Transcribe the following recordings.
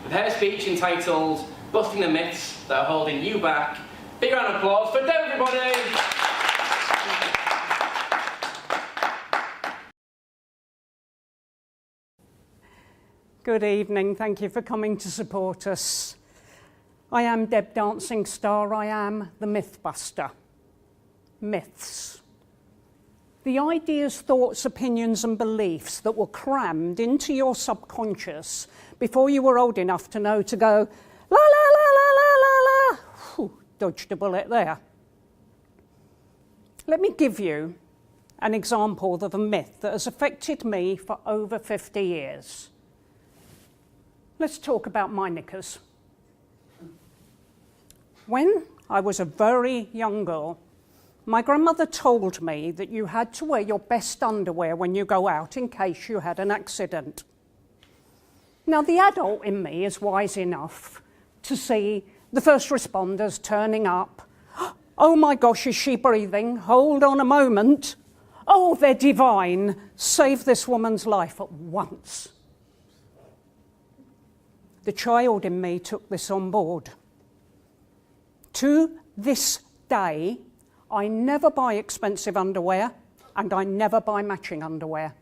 with her speech entitled Busting the Myths That Are Holding You Back. Big round of applause for Deb, everybody! Good evening, thank you for coming to support us. I am Deb Dancing Star, I am the Mythbuster. Myths. The ideas, thoughts, opinions and beliefs that were crammed into your subconscious before you were old enough to know to go, la la la la la la la. Whew, dodged a bullet there. Let me give you an example of a myth that has affected me for over 50 years. Let's talk about my knickers. When I was a very young girl, my grandmother told me that you had to wear your best underwear when you go out in case you had an accident. Now, the adult in me is wise enough to see the first responders turning up. Oh my gosh, is she breathing? Hold on a moment. Oh, they're divine. Save this woman's life at once. The child in me took this on board. To this day, I never buy expensive underwear and I never buy matching underwear.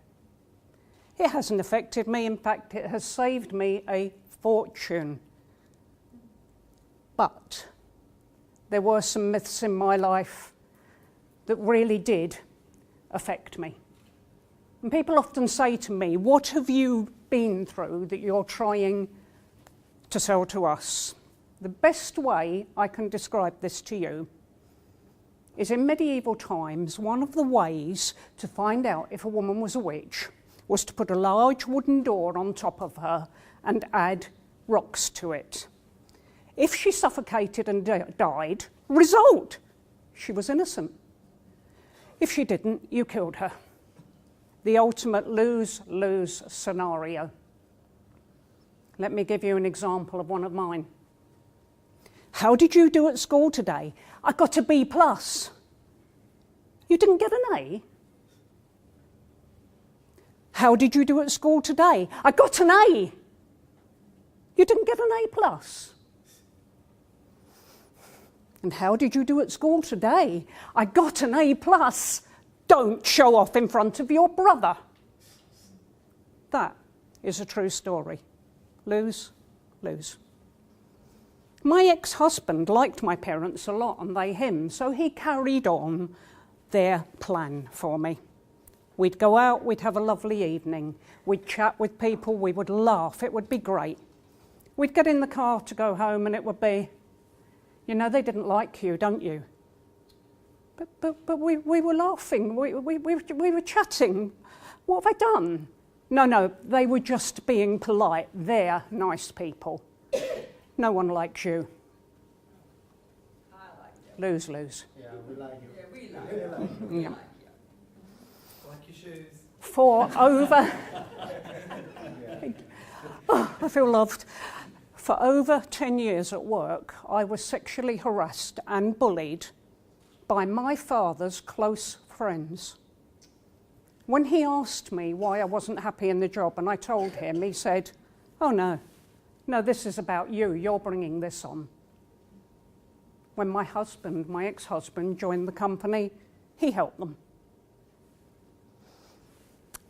It hasn't affected me, in fact, it has saved me a fortune. But there were some myths in my life that really did affect me. And people often say to me, what have you been through that you're trying to sell to us? The best way I can describe this to you is in medieval times, one of the ways to find out if a woman was a witch was to put a large wooden door on top of her and add rocks to it. If she suffocated and died, result, she was innocent. If she didn't, you killed her. The ultimate lose-lose scenario. Let me give you an example of one of mine. How did you do at school today? I got a B+. You didn't get an A? How did you do at school today? I got an A. You didn't get an A+. And how did you do at school today? I got an A+. Don't show off in front of your brother. That is a true story. Lose, lose. My ex-husband liked my parents a lot and they him, so he carried on their plan for me. We'd go out, we'd have a lovely evening, we'd chat with people, we would laugh, it would be great. We'd get in the car to go home and it would be, you know, they didn't like you, don't you? But we were laughing, we were chatting. What have I done? No, they were just being polite. They're nice people. No one likes you. I like you. Lose, lose. Yeah, we like you. Yeah, we like you. Yeah. Like your shoes. For over... Oh, I feel loved. For over 10 years at work, I was sexually harassed and bullied by my father's close friends. When he asked me why I wasn't happy in the job and I told him, he said, oh no, this is about you, you're bringing this on. When my husband, my ex-husband, joined the company, he helped them.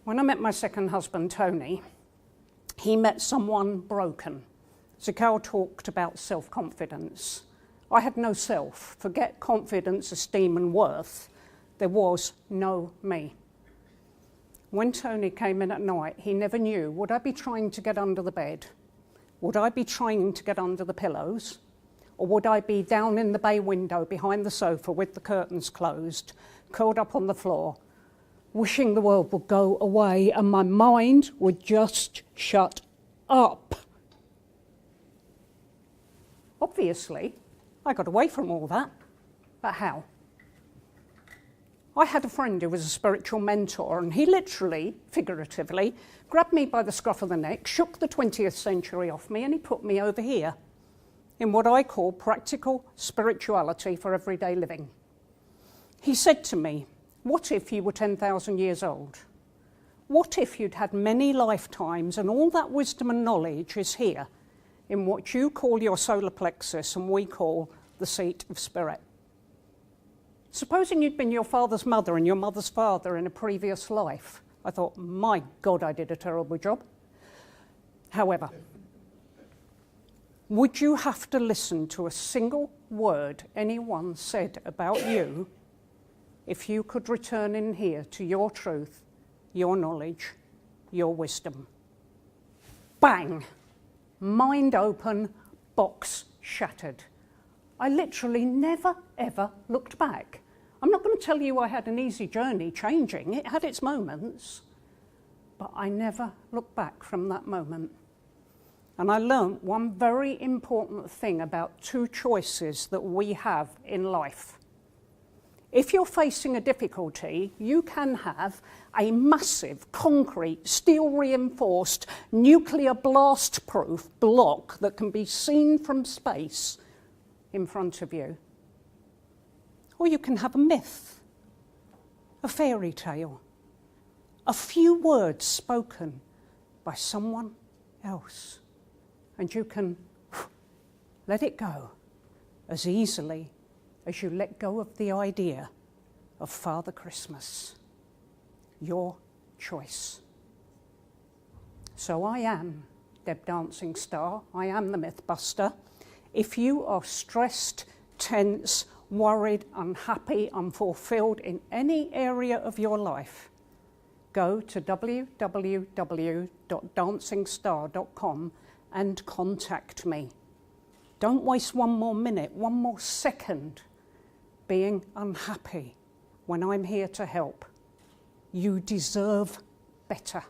When I met my second husband, Tony, he met someone broken. Carl talked about self-confidence. I had no self. Forget confidence, esteem and worth. There was no me. When Tony came in at night, he never knew, would I be trying to get under the bed? Would I be trying to get under the pillows? Or would I be down in the bay window behind the sofa with the curtains closed, curled up on the floor, wishing the world would go away and my mind would just shut up? Obviously, I got away from all that, but how? I had a friend who was a spiritual mentor and he literally, figuratively, grabbed me by the scruff of the neck, shook the 20th century off me and he put me over here in what I call practical spirituality for everyday living. He said to me, what if you were 10,000 years old? What if you'd had many lifetimes and all that wisdom and knowledge is here in what you call your solar plexus and we call the seat of spirit. Supposing you'd been your father's mother and your mother's father in a previous life. I thought, my God, I did a terrible job. However, would you have to listen to a single word anyone said about you if you could return in here to your truth, your knowledge, your wisdom? Bang! Mind open, box shattered. I literally never, ever looked back. I'm not going to tell you I had an easy journey changing. It had its moments. But I never looked back from that moment. And I learnt one very important thing about two choices that we have in life. If you're facing a difficulty, you can have a massive, concrete, steel-reinforced, nuclear blast-proof block that can be seen from space in front of you. Or you can have a myth, a fairy tale, a few words spoken by someone else. And you can let it go as easily as you let go of the idea of Father Christmas. Your choice. So I am Deb Dancing Star. I am the Mythbuster. If you are stressed, tense, worried, unhappy, unfulfilled in any area of your life, go to www.dancingstar.com and contact me. Don't waste one more minute, one more second being unhappy when I'm here to help. You deserve better.